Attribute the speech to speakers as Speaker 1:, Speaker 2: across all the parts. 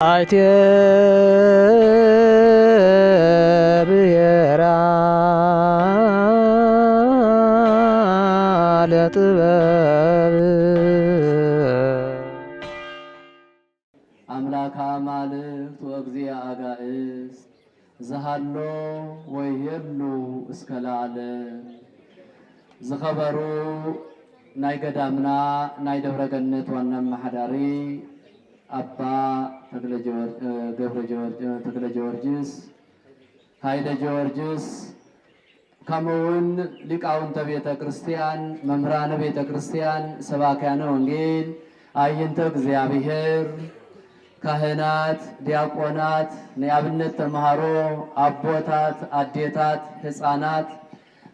Speaker 1: አይቴ ብሔራ ለጥበብ
Speaker 2: አምላካ ማልክት ወእግዚአ አጋእዝ ዘሃሎ ወይሄሉ እስከ ለዓለም ዝኸበሩ ናይ ገዳምና ናይ ደብረ ገነት ዋና መሓዳሪ አባ ተክለ ጊዮርጊስ ኃይለ ጊዮርጊስ ከመውን ሊቃውንተ ቤተ ክርስቲያን መምህራነ ቤተ ክርስቲያን ሰባክያነ ወንጌል አይንተ እግዚአብሔር ካህናት ዲያቆናት ንአብነት ተማሃሮ አቦታት አዴታት ሕፃናት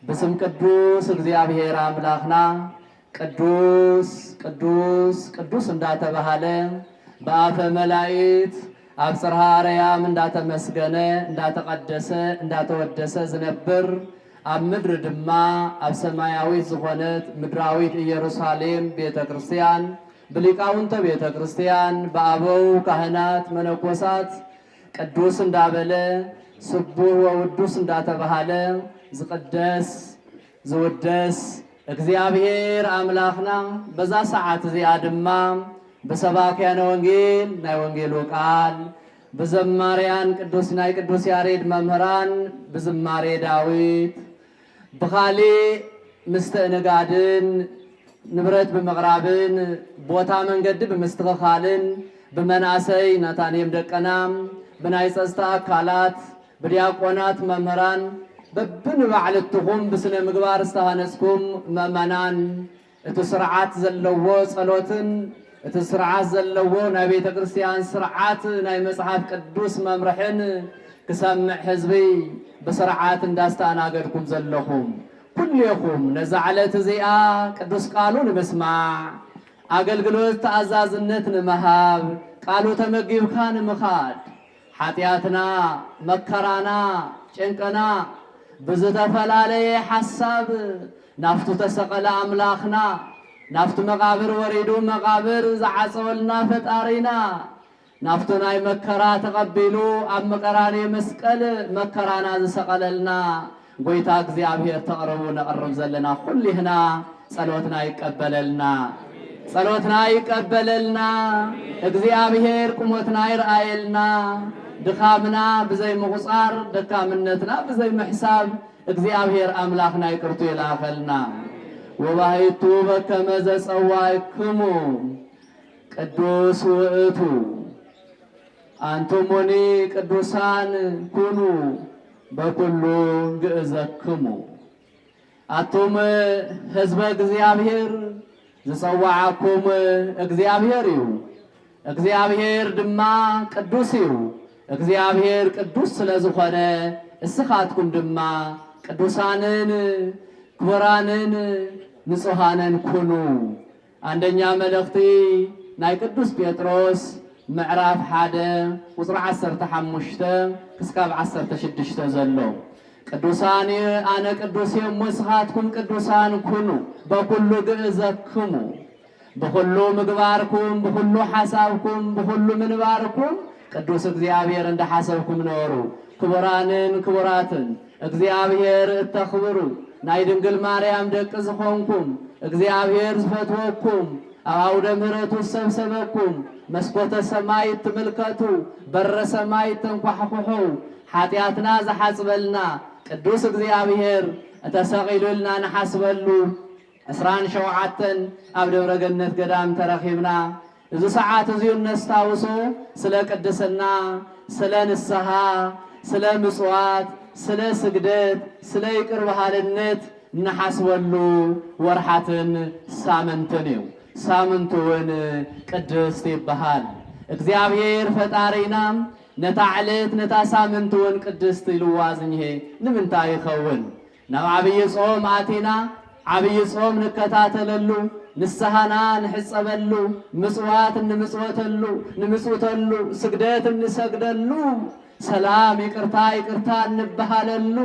Speaker 2: በስም ቅዱስ እግዚአብሔር አምላክና ቅዱስ ቅዱስ ቅዱስ እንዳተባሃለ በአፈ መላእክት አብጽርሐ አርያም እንዳተመስገነ እንዳተቀደሰ እንዳተወደሰ ዝነብር አብ ምድር ድማ አብ ሰማያዊት ዝኾነት ምድራዊት ኢየሩሳሌም ቤተ ክርስቲያን በሊቃውንተ ቤተ ክርስቲያን በአበው ካህናት መነኮሳት ቅዱስ እንዳበለ ስቡሕ ወውዱስ እንዳተባሃለ ዝቅደስ ዝውደስ እግዚአብሔር አምላክና በዛ ሰዓት እዚኣ ድማ በሰባክያነ ወንጌል ናይ ወንጌሉ ቃል በዘማርያን ቅዱስ ናይ ቅዱስ ያሬድ መምህራን በዝማሬ ዳዊት በኻሊ ምስተእንጋድን ንብረት በመቅራብን ቦታ መንገድ በመስተኻልን በመናሰይ ናታኔም ደቀናም በናይ ጸጥታ አካላት በዲያቆናት መምህራን በብን ባዕልትኹም በስነ ምግባር ዝተሃነጽኩም መመናን እቲ ስርዓት ዘለዎ ጸሎትን እቲ ስርዓት ዘለዎ ናይ ቤተ ክርስቲያን ስርዓት ናይ መጽሐፍ ቅዱስ መምርሕን ክሰምዕ ህዝቢ በስርዓት እንዳስተናገድኩም ዘለኹም ኩልኩም ነዛ ዓለት እዚኣ ቅዱስ ቃሉ ንምስማዕ አገልግሎት ተአዛዝነት ንምሃብ ቃሉ ተመጊብካ ንምኻድ ኃጢአትና መከራና ጭንቅና ብዝተፈላለየ ሐሳብ ናፍቱ ተሰቀለ አምላክና ናፍቱ መቃብር ወሪዱ መቃብር ዘዓፀወልና ፈጣሪና ናፍቱ ናይ መከራ ተቀቢሉ ኣብ መቀራኔ መስቀል መከራና ዝሰቀለልና ጎይታ እግዚአብሔር ተቅርቡ ነቅርብ ዘለና ኩሊህና ጸሎትና ይቀበለልና ጸሎትና ይቀበለልና እግዚአብሔር ቁሞትና ይርአየልና ድኻምና ብዘይ ምቁፃር ደካምነትና ብዘይ ምሕሳብ እግዚአብሔር አምላክና ይቅርቱ ይላኸልና ወባሕቱ በከመ ዘጸዋዕክሙ ቅዱስ ውእቱ አንትሙኒ ቅዱሳን ኩኑ በኩሉ ግእዘክሙ አቱም ህዝበ እግዚአብሔር ዝጸዋዓኩም እግዚአብሔር እዩ እግዚአብሔር ድማ ቅዱስ እዩ እግዚአብሔር ቅዱስ ስለዝኾነ እስኻትኩም ድማ ቅዱሳንን ክቡራንን ንጹሃንን ኩኑ አንደኛ መልእክቲ ናይ ቅዱስ ጴጥሮስ ምዕራፍ 1 ቁጥሪ 15 ክሳብ 16 ዘሎ ቅዱሳን አነ ቅዱስ የምስኻትኩም ቅዱሳን ኩኑ በኩሉ ግእዘክሙ በኩሉ ምግባርኩም በኩሉ ሐሳብኩም በኩሉ ምንባርኩም ቅዱስ እግዚአብሔር እንደሐሰብኩም ኖሩ ክቡራንን ክቡራትን እግዚአብሔር እተኽብሩ ናይ ድንግል ማርያም ደቅ ዝኾንኩም እግዚአብሔር ዝፈትወኩም ኣብ አውደ ምሕረቱ ሰብሰበኩም መስኮተ ሰማይ ትምልከቱ በረ ሰማይ ተንኳሕኩሑ ኃጢአትና ዝሓጽበልና ቅዱስ እግዚአብሔር እተሰቂሉልና ንሓስበሉ 27 ኣብ ደብረ ገነት ገዳም ተረኺብና እዚ ሰዓት እዚኡ ነስታውሶ ስለ ቅድስና ስለ ንስሐ ስለ ምጽዋት ስለ ስግደት ስለ ይቅር ባሃልነት ንሓስበሉ ወርሓትን ሳምንትን እዩ ሳምንቱን ቅድስት ይበሃል እግዚአብሔር ፈጣሪና ነታ ዕለት ነታ ሳምንቱን ቅድስት ኢልዋ ዝኒሄ ንምንታይ ይኸውን ናብ ዓብይ ጾም ኣቲና ዓብይ ጾም ንከታተለሉ ንስሐና ንሕጸበሉ ምጽዋት ንምጽወተሉ ስግደት እንሰግደሉ ሰላም ይቅርታ ይቅርታ እንበሃለሉ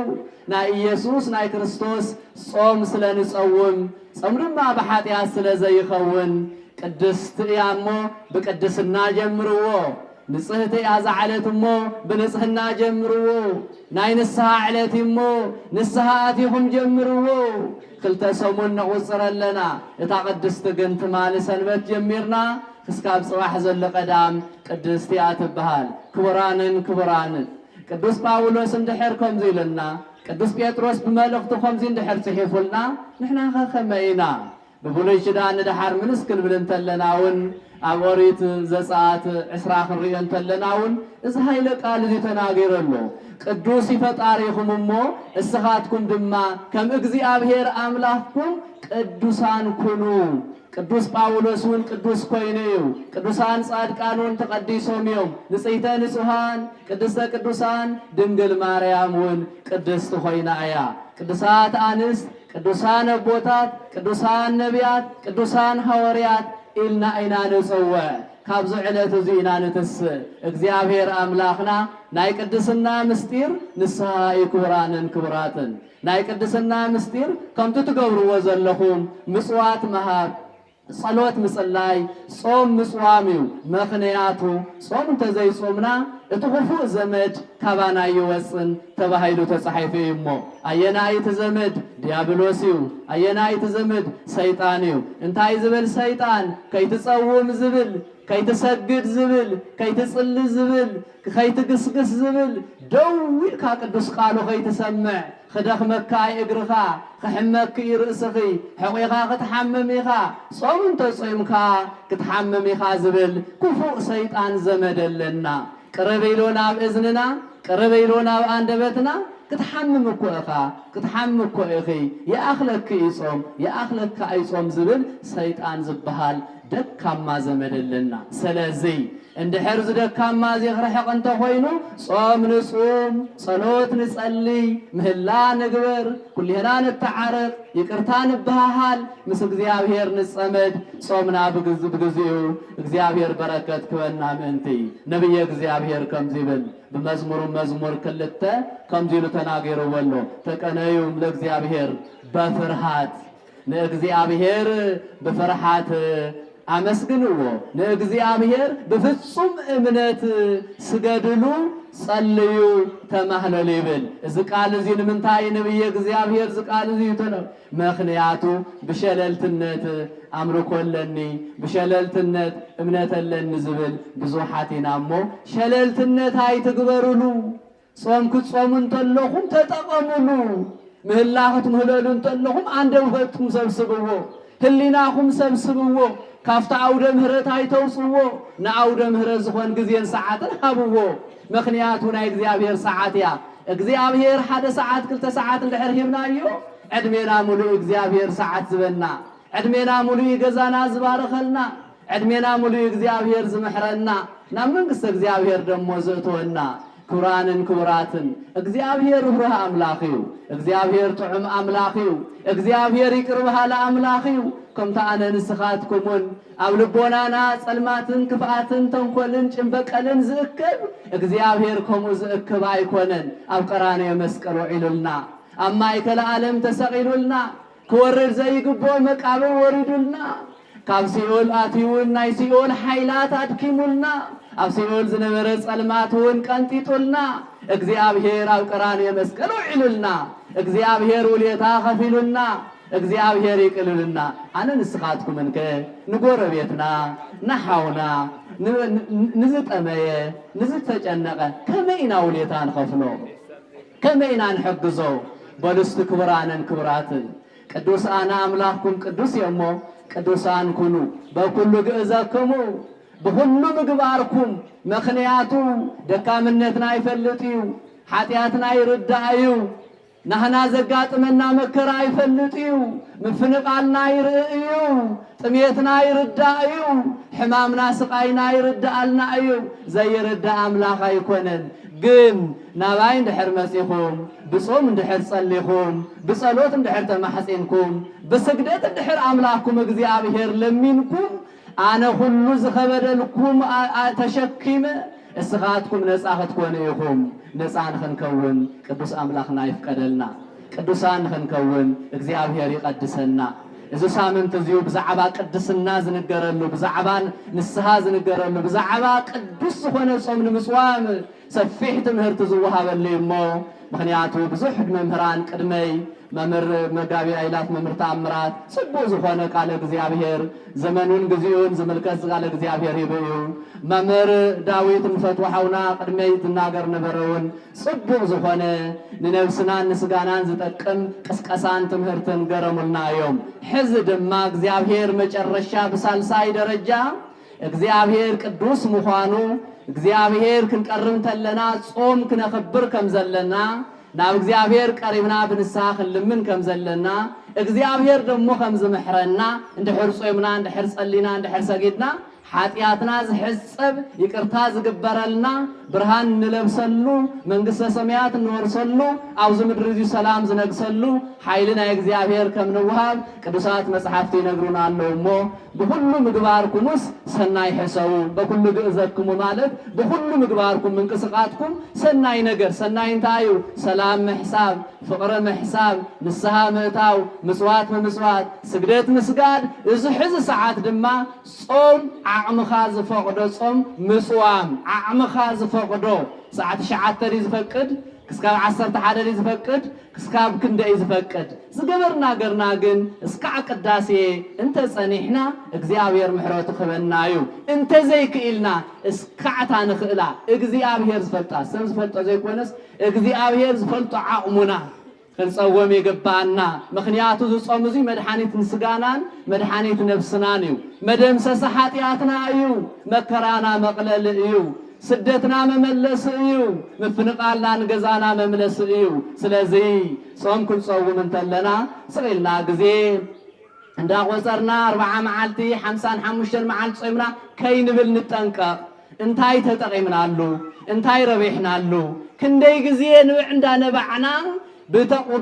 Speaker 2: ናይ ኢየሱስ ናይ ክርስቶስ ጾም ስለንጸውም ጾም ድማ በኃጢአት ስለዘይኸውን ቅድስት ያሞ በቅድስና ጀምርዎ ንጽህቲ ያዛዓለት እሞ ብንጽህና ጀምርዎ ናይ ንስሐ ዕለት እሞ ንስሐ አትይኹም ጀምርዎ ክልተ ሰሙን ነቁፅረለና እታ ቅድስቲ ግን ትማሊ ሰንበት ጀሚርና ክስካብ ጽባሕ ዘሎ ቀዳም ቅድስቲ እያ ትበሃል ክቡራንን ክቡራንን ቅዱስ ጳውሎስ እንድሕር ከምዚ ኢለና ቅዱስ ጴጥሮስ ብመልእኽቱ ከምዚ እንድሕር ጽሒፉልና ንሕና ከመይ ኢና ብብሉይ ኪዳን ድሓር ምንስ ክንብል እንተለና እውን ኣብ ኦሪት ዘጸአት 20 ክንሪኦ እንተለና እውን እዚ ሃይለ ቃል እዚ ተናጊረሎ ቅዱስ ፈጣሪኹም እሞ እስኻትኩም ድማ ከም እግዚአብሔር አምላክኩም ቅዱሳን ኩኑ ቅዱስ ጳውሎስ እውን ቅዱስ ኮይኑ ቅዱሳን ጻድቃን እውን ተቀዲሶም እዮም ንጽይተ ንጹሃን ቅድስተ ቅዱሳን ድንግል ማርያም እውን ቅድስት ኮይና እያ ቅዱሳት አንስት ቅዱሳን አቦታት ቅዱሳን ነቢያት ቅዱሳን ሐዋርያት ኢልና ኢና ንጽውዕ ካብዚ ዕለት እዚ ኢና ንትስእ እግዚአብሔር አምላኽና ናይ ቅድስና ምስጢር ንስሐ ክቡራንን ክቡራትን ናይ ቅድስና ምስጢር ከምቲ ትገብርዎ ዘለኹም ምጽዋት መሃብ ጸሎት ምጽላይ ጾም ምጽዋሚው ምኽንያቱ ጾም እንተዘይጾምና እቲ ክፉእ ዘመድ ካባና ይወፅን ተባሂሉ ተጻሒፉ እሞ አየናይት ዘመድ ዲያብሎስ እዩ አየናይት ዘመድ ሰይጣን እዩ እንታይ ዝብል ሰይጣን ከይትጸውም ዝብል ከይትሰግድ ዝብል ከይትጽሊ ዝብል ከይትግስግስ ዝብል ደውልካ ቅዱስ ቃሉ ከይትሰምዕ ክደኽመካ እግርኻ ክሕመክ ርእስኺ ሕቑኻ ክትሓመም ኢኻ ጾም እንተጾምካ ክትሓመም ኢኻ ዝብል ክፉእ ሰይጣን ዘመድ ኣለና ቅርብ ኢሎ ናብ እዝንና ቅርብ ኢሎ ናብ አንደበትና ክትሓምም እኮ ኢኻ ክትሓምም እኮ ኢኺ የኣኽለክ ይጾም የኣኽለካ አይጾም ዝብል ሰይጣን ዝበሃል ደካማ ዘመድ ኣለና ስለዚ እንድሕር ዝደካማ ዝኽርሕቕ እንተኾይኑ ጾም ንጹም ጸሎት ንጸልይ ምህላ ንግበር ኩልህና ንተዓረቕ ይቅርታ ንበሃሃል ምስ እግዚአብሔር ንጸመድ ጾምና ብግዚኡ እግዚአብሔር በረከት ክበና ምእንቲ ነቢየ እግዚአብሔር ከምዚ ይብል በመዝሙር መዝሙር 2 ከምዚ ኢሉ ተናገረዎ ኣሎ ተቀነዩ ለእግዚአብሔር በፍርሃት ለእግዚአብሔር በፍርሃት አመስግንዎ ለእግዚአብሔር በፍጹም እምነት ስገድሉ ጸልዩ ተማህለሉ ይብል እዚ ቃል እዚ ንምንታይ ነብየ እግዚአብሔር እዚ ቃል እዚ ተነው ምኽንያቱ ብሸለልትነት አምልኮለኒ ብሸለልትነት እምነተለኒ ዝብል ብዙሓት ኢና እሞ ሸለልትነት አይትግበሩሉ ጾም ክትጾሙ እንተለኹም ተጠቀሙሉ ምህላ ክትምህለሉ እንተለኹም አንደበትኩም ሰብስብዎ ህሊናኹም ሰብስብዎ ካፍታ አውደ ምህረት አይተውጽዎ ናአውደ ምህረት ዝኾን ጊዜን ሰዓትን ሃብዎ ምኽንያቱ ናይ እግዚአብሔር ሰዓት ያ እግዚአብሔር ሓደ ሰዓት ክልተ ሰዓት እንድሕር ሂብናዮ ዕድሜና ሙሉእ እግዚአብሔር ሰዓት ዝበና ዕድሜና ሙሉእ ገዛና ዝባረኸልና ዕድሜና ሙሉእ እግዚአብሔር ዝምሕረና ናብ መንግስቲ እግዚአብሔር ደሞ ዘእትወና ክቡራንን ክቡራትን እግዚአብሔር ሩህ አምላኽ እዩ እግዚአብሔር ጥዑም አምላኽ እዩ እግዚአብሔር ይቅር በሃሊ አምላኽ እዩ ከምታ አነ ንስኻትኩምን ኣብ ልቦናና ጸልማትን ክፍኣትን ተንኮልን ጭንበቀልን ዝእክብ እግዚአብሔር ከምኡ ዝእክብ አይኮነን ኣብ ቀራንዮ መስቀል ውዒሉልና ኣብ ማእከል ዓለም ተሰቂሉልና ክወርድ ዘይግቦ መቃብር ወሪዱልና ካብ ሲኦል ኣትዩን ናይ ሲኦል ሓይላት ኣድኪሙልና ኣብ ሲኦል ዝነበረ ጸልማት እውን ቀንጢጡልና እግዚአብሔር ኣብ ቀራንዮ መስቀል ውዒሉልና እግዚአብሔር ውለታ ከፊሉልና እግዚአብሔር ይቅልልና አነ ንስኻትኩምን ንጎረቤትና ንሓውና ንዝጠመየ ንዝተጨነቀ ከመይና ውለታ ንኸፍሎ ከመይና ንሕግዞ በልስቲ ክቡራንን ክቡራትን ቅዱሳን አምላኽኩም ቅዱስ የሞ ቅዱሳን ኩኑ በኩሉ ግእዘክሙ በሁሉ ምግባርኩም ምኽንያቱ ደካምነትና ይፈልጥ እዩ ኃጢአትና ይርዳእ እዩ ናህና ዘጋጥመና መከራ ይፈልጥ እዩ ምፍንቃልና ይርኢ እዩ ጥሜትና ይርዳእ እዩ ሕማምና ስቃይና ይርዳአልና እዩ ዘይርዳእ አምላኽ አይኮነን ግን ናባይ እንድሕር መጺኹም ብጾም እንድሕር ጸሊኹም ብጸሎት እንድሕር ተማሕጺንኩም ብስግደት እንድሕር አምላኽኩም እግዚአብሔር ለሚንኩም አነ ሁሉ ዝኸበደልኩም ተሸኪመ እስኻትኩም ነጻ ክትኮኑ ኢኹም ነጻ ንኽንከውን ቅዱስ አምላኽና ይፍቀደልና ቅዱሳን ንኽንከውን እግዚአብሔር ይቀድሰና እዚ ሳምንት እዚሁ ብዛዕባ ቅድስና ዝንገረሉ ብዛዕባ ንስሐ ዝንገረሉ ብዛዕባ ቅዱስ ዝኾነ ጾም ንምጽዋም ሰፊሕ ትምህርቲ ዝወሃበሉ እሞ ምክንያቱ ብዙሕ መምህራን ቅድመይ መምህር መጋቢ አይላት መምህር ተአምራት ጽቡቅ ዝኾነ ቃለ እግዚአብሔር ዘመኑን ግዚኡን ዝምልከት ቃለ እግዚአብሔር ይብዩ መምህር ዳዊት ንፈትዋውና ቅድመይ ዝናገር ነበረውን ጽቡቅ ዝኾነ ንነፍስናን ንስጋናን ዝጠቅም ቅስቀሳን ትምህርትን ገረሙልና እዮም ሕዚ ድማ እግዚአብሔር መጨረሻ በሳልሳይ ደረጃ እግዚአብሔር ቅዱስ ምዃኑ እግዚአብሔር ክንቀርብ ተለና ጾም ክነኽብር ከም ዘለና ናብ እግዚአብሔር ቀሪብና ብንስሐ ክልምን ከም ዘለና እግዚአብሔር ደሞ ከም ዝምሕረና እንድሕር ጾምና እንድሕር ጸሊና እንድሕር ሰጊድና ኃጢአትና ዝሕጸብ ይቅርታ ዝግበረልና ብርሃን ንለብሰሉ መንግስተ ሰማያት እንወርሰሉ አብዚ ምድሪ እዚ ሰላም ዝነግሰሉ ኃይልና እግዚአብሔር ከም ንውሃብ ቅዱሳት መጽሐፍት ይነግሩና አለውሞ በሁሉ ምግባርኩምስ ሰናይ ሕሰቡ በኩሉ ግእዘክሙ ማለት በሁሉ ምግባርኩም እንቅስቃትኩም ሰናይ ነገር ሰናይ እንታዩ ሰላም መሕሳብ ፍቅረ መሕሳብ ንስሐ ምእታው ምጽዋት ምጽዋት ስግደት ምስጋድ እዚ ሕዚ ሰዓት ድማ ጾም ዓቕምኻ ዝፈቅዶ ጾም ምጽዋም ዓቕምኻ ዝፈቅዶ ሰዓት 9 ዝፈቅድ ክስካብ 11 ዝፈቅድ ክስካብ ክንደይ ዝፈቅድ ዝገበርና ገርና ግን እስካዕ ቅዳሴ እንተ ጸኒሕና እግዚአብሔር ምሕረቱ ክበናዩ እንተ ዘይክኢልና እስካዕታ ንኽእላ እግዚአብሔር ዝፈልጣ ሰብ ዝፈልጦ ዘይኮነስ እግዚአብሔር ዝፈልጦ ዓቕሙና ክንጸወም ይገባና ምክንያቱ ዝጾም እዚ መድኃኒት ንስጋናን መድኃኒት ነፍስናን እዩ መደምሰሰ ኃጢአትና እዩ መከራና መቅለል እዩ ስደትና መመለስ እዩ ምፍንቃልና ንገዛና መመለስ እዩ ስለዚ ጾም ክንጾም እንተለና ስቂልና ግዜ እንዳቆፀርና 40 መዓልቲ 55 መዓልቲ ጾምና ከይንብል ንጠንቀቕ እንታይ ተጠቂምናሉ እንታይ ረቢሕናሉ ክንደይ ግዜ ንብዕ እንዳነበዕና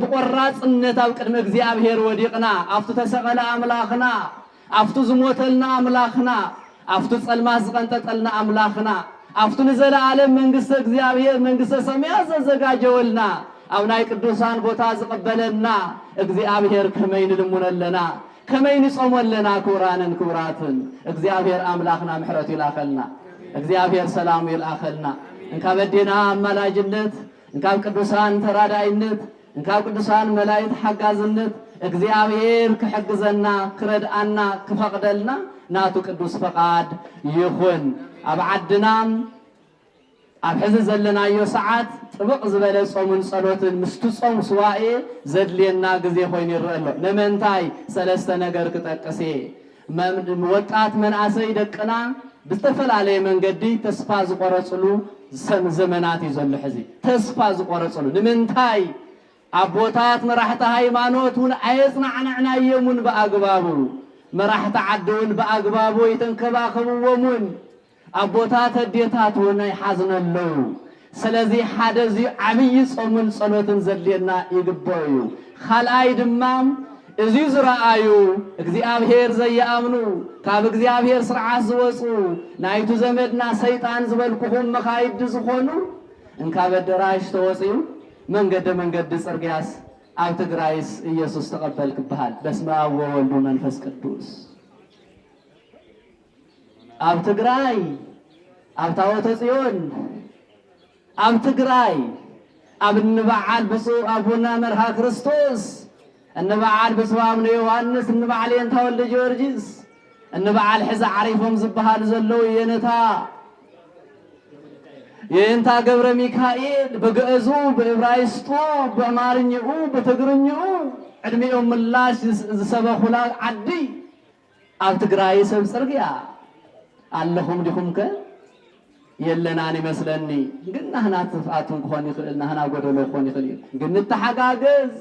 Speaker 2: ብቆራጽነት ኣብ ቅድመ እግዚአብሔር ወዲቕና ኣፍቱ ተሰቀለ ኣምላኽና ኣፍቱ ዝሞተልና ኣምላኽና ኣፍቱ ጸልማት ዝቀንጠጠልና ኣምላኽና ኣፍቱ ንዘለዓለም መንግስተ እግዚአብሔር መንግስተ ሰማያት ዘዘጋጀወልና ኣብ ናይ ቅዱሳን ቦታ ዝቀበለና እግዚአብሔር ከመይ ንልሙነለና ከመይ ንጾመለና ክቡራንን ክቡራትን እግዚአብሔር ኣምላኽና ምሕረቱ ይላኸልና እግዚአብሔር ሰላሙ ይላኸልና እንካብ በዴና አማላጅነት እንካብ ቅዱሳን ተራዳይነት እንካብ ቅዱሳን መላእክት ሓጋዝነት እግዚአብሔር ክሕግዘና ክረድአና ክፈቅደልና ናቱ ቅዱስ ፈቃድ ይኹን ኣብ ዓድና ኣብ ሕዚ ዘለናዮ ሰዓት ጥብቕ ዝበለ ጾምን ጸሎትን ምስቲ ጾም ስዋኤ ዘድልየና ግዜ ኮይኑ ይረአሎ ነመንታይ ሰለስተ ነገር ክጠቅሴ ወጣት መንእሰይ ደቅና ብዝተፈላለየ መንገዲ ተስፋ ዝቆረጽሉ ዘመናት እዩ ዘሎ ሕዚ ተስፋ ዝቆረጽሉ ንምንታይ ኣቦታት መራሕቲ ሃይማኖት እውን ኣየጽናዕናዕናዮምን ብኣግባቡ መራሕቲ ዓዲ እውን ብኣግባቡ ይተንከባኸብዎምን ኣቦታት ኣዴታት እውን ይሓዝነለዉ ስለዚ ሓደ እዚ ዓብይ ጾምን ጸሎትን ዘድልየና ይግባእ እዩ ካልኣይ ድማ እዚ ዝረአዩ እግዚአብሔር ዘየኣምኑ ካብ እግዚአብሔር ስርዓት ዝወፁ ናይቱ ዘመድና ሰይጣን ዝበልኩኹም መኻይድ ዝኾኑ እንካብ ኣዳራሽ ተወፅዩ መንገዲ ጽርግያስ ኣብ ትግራይስ ኢየሱስ ተቀበል ክበሃል በስመ አብ ወወልድ ወመንፈስ ቅዱስ ኣብ ትግራይ ኣብ ታቦተ ጽዮን ኣብ ትግራይ ኣብ ንበዓል ብፁዕ አቡነ መርሃ ክርስቶስ እንበዓል ብፁዕ አቡነ ዮሐንስ እንበዓል የንታ ወልደ ጊዮርጊስ እንበዓል ሕዚ ዓሪፎም ዝበሃል ዘለው የንታ ገብረ ሚካኤል በግዕዙ በዕብራይስጡ በአማርኛኡ በትግርኛኡ ዕድሜኦም ምላሽ ዝሰበኹላ ዓዲ ኣብ ትግራይ ሰብ ጽርግያ ኣለኹም ዲኹምከ የለናን ይመስለኒ ግን ናህና ትፍኣቱን ክኾን ይኽእል ናህና ጎደሎ ክኾን ይኽእል ግን ንተሓጋገዝ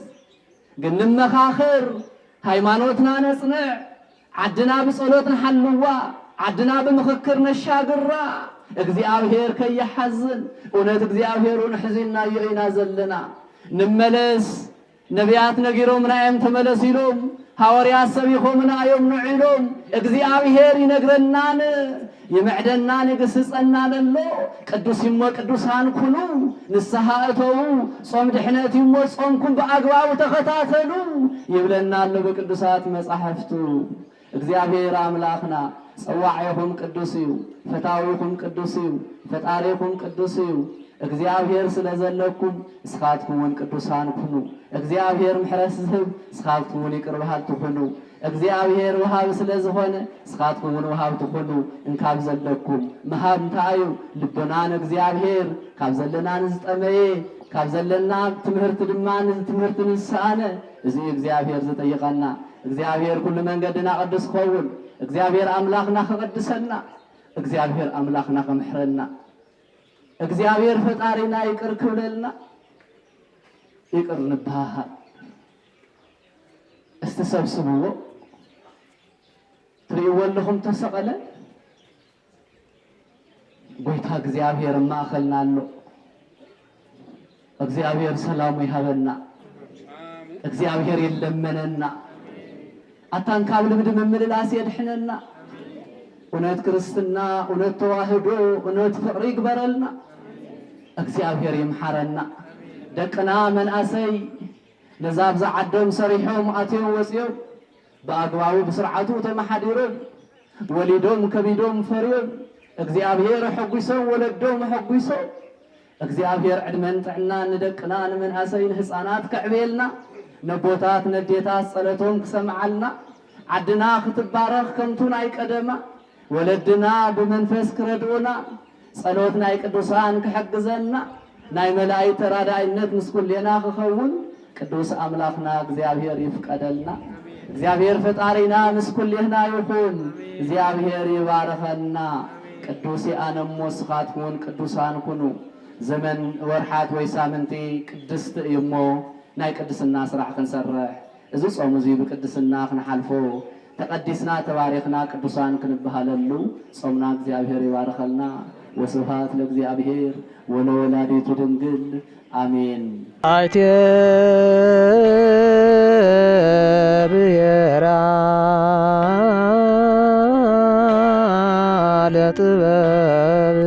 Speaker 2: ግን ንመኻኽር ሃይማኖትና ነጽንዕ ዓድና ብጸሎት ንሓልዋ ዓድና ብምኽክር ነሻግራ እግዚአብሔር ከየሐዝን እውነት እግዚአብሔርን ሕዚና ይኢና ዘለና ንመለስ ነቢያት ነጊሮም ናይም ተመለስ ኢሎም ሐዋርያት ሰቢኾምና ዮም ንዒሎም እግዚአብሔር ይነግረናን ይምዕደናን ይግስጸናን ኣሎ ቅዱስ ይሞ ቅዱሳን ኩኑ ንስሐ እተው ጾም ድሕነት ይሞ ጾምኩም በአግባቡ ተኸታተሉ ይብለና ኣሎ በቅዱሳት መጻሕፍቱ። እግዚአብሔር አምላኽና ጸዋዕኹም ቅዱስ እዩ፣ ፈታዊኹም ቅዱስ እዩ፣ ፈጣሪኹም ቅዱስ እዩ። እግዚአብሔር ስለዘለኩም እስኻትኩምን ቅዱሳን ኩኑ። እግዚአብሔር ምሕረት ዝህብ እስኻትኩምን ይቅር በሃልቲ ኩኑ። እግዚአብሔር ወሃብ ስለዝኾነ እስኻትኩምን ወሃብቲ ኩኑ። እንካብ ዘለኩም መሃብ እንታይ እዩ? ልቦናን እግዚአብሔር ካብ ዘለና ንዝጠመየ ካብ ዘለና ትምህርቲ ድማ ትምህርቲ ንስኣነ እዚ እግዚአብሔር ዝጠይቐና። እግዚአብሔር ኩሉ መንገድና ቅዱስ ክኸውን እግዚአብሔር አምላኽና ክቅድሰና እግዚአብሔር አምላኽና ከምሕረና እግዚአብሔር ፈጣሪና ይቅር ክብለልና ይቅር ንባሃል። እስቲ ሰብስብዎ ትሪእዎ ኣለኹም ተሰቐለ ጎይታ እግዚአብሔር ማእኸልና ኣሎ። እግዚአብሔር ሰላሙ ይሃበና፣ እግዚአብሔር ይለመነና፣ አታን ካብ ልምድ ምምልላስ የድሕነና። እውነት ክርስትና እውነት ተዋህዶ እውነት ፍቅሪ ይግበረልና። እግዚአብሔር ይምሐረና። ደቅና መንአሰይ ነዛ ብዛ ዓዶም ሰሪሖም ኣትዮም ወፅዮም በአግባቡ ብስርዓቱ ተመሓዲሮም ወሊዶም ከቢዶም ፈርዮም እግዚአብሔር ሕጉሶም ወለዶም ሕጉሶም እግዚአብሔር ዕድመን ጥዕና ንደቅና ንመንአሰይ ንህፃናት ከዕቤልና ነቦታት ነዴታት ጸለቶም ክሰምዓልና ዓድና ክትባረኽ ከምቱ ናይ ቀደማ ወለድና ብመንፈስ ክረድኡና ጸሎት ናይ ቅዱሳን ክሕግዘና ናይ መላእክት ተራዳኢነት ምስኩሌና ክኸውን ቅዱስ አምላኽና እግዚአብሔር ይፍቀደልና። እግዚአብሔር ፈጣሪና ምስኩሌና ይኹን። እግዚአብሔር ይባረኸና። ቅዱስ አነሞ ስኻትኩን ቅዱሳን ኩኑ። ዘመን ወርሓት ወይ ሳምንቲ ቅድስቲ እሞ ናይ ቅድስና ስራሕ ክንሰርሕ እዚ ጾም እዚ ብቅድስና ክንሓልፎ ተቀዲስና ተባሪኽና ቅዱሳን ክንበሃለሉ ጾምና እግዚአብሔር ይባረኸልና። ወስብሐት ለእግዚአብሔር ወለወላዲቱ ድንግል አሜን።
Speaker 1: አይቴ ብሔራ ለጥበብ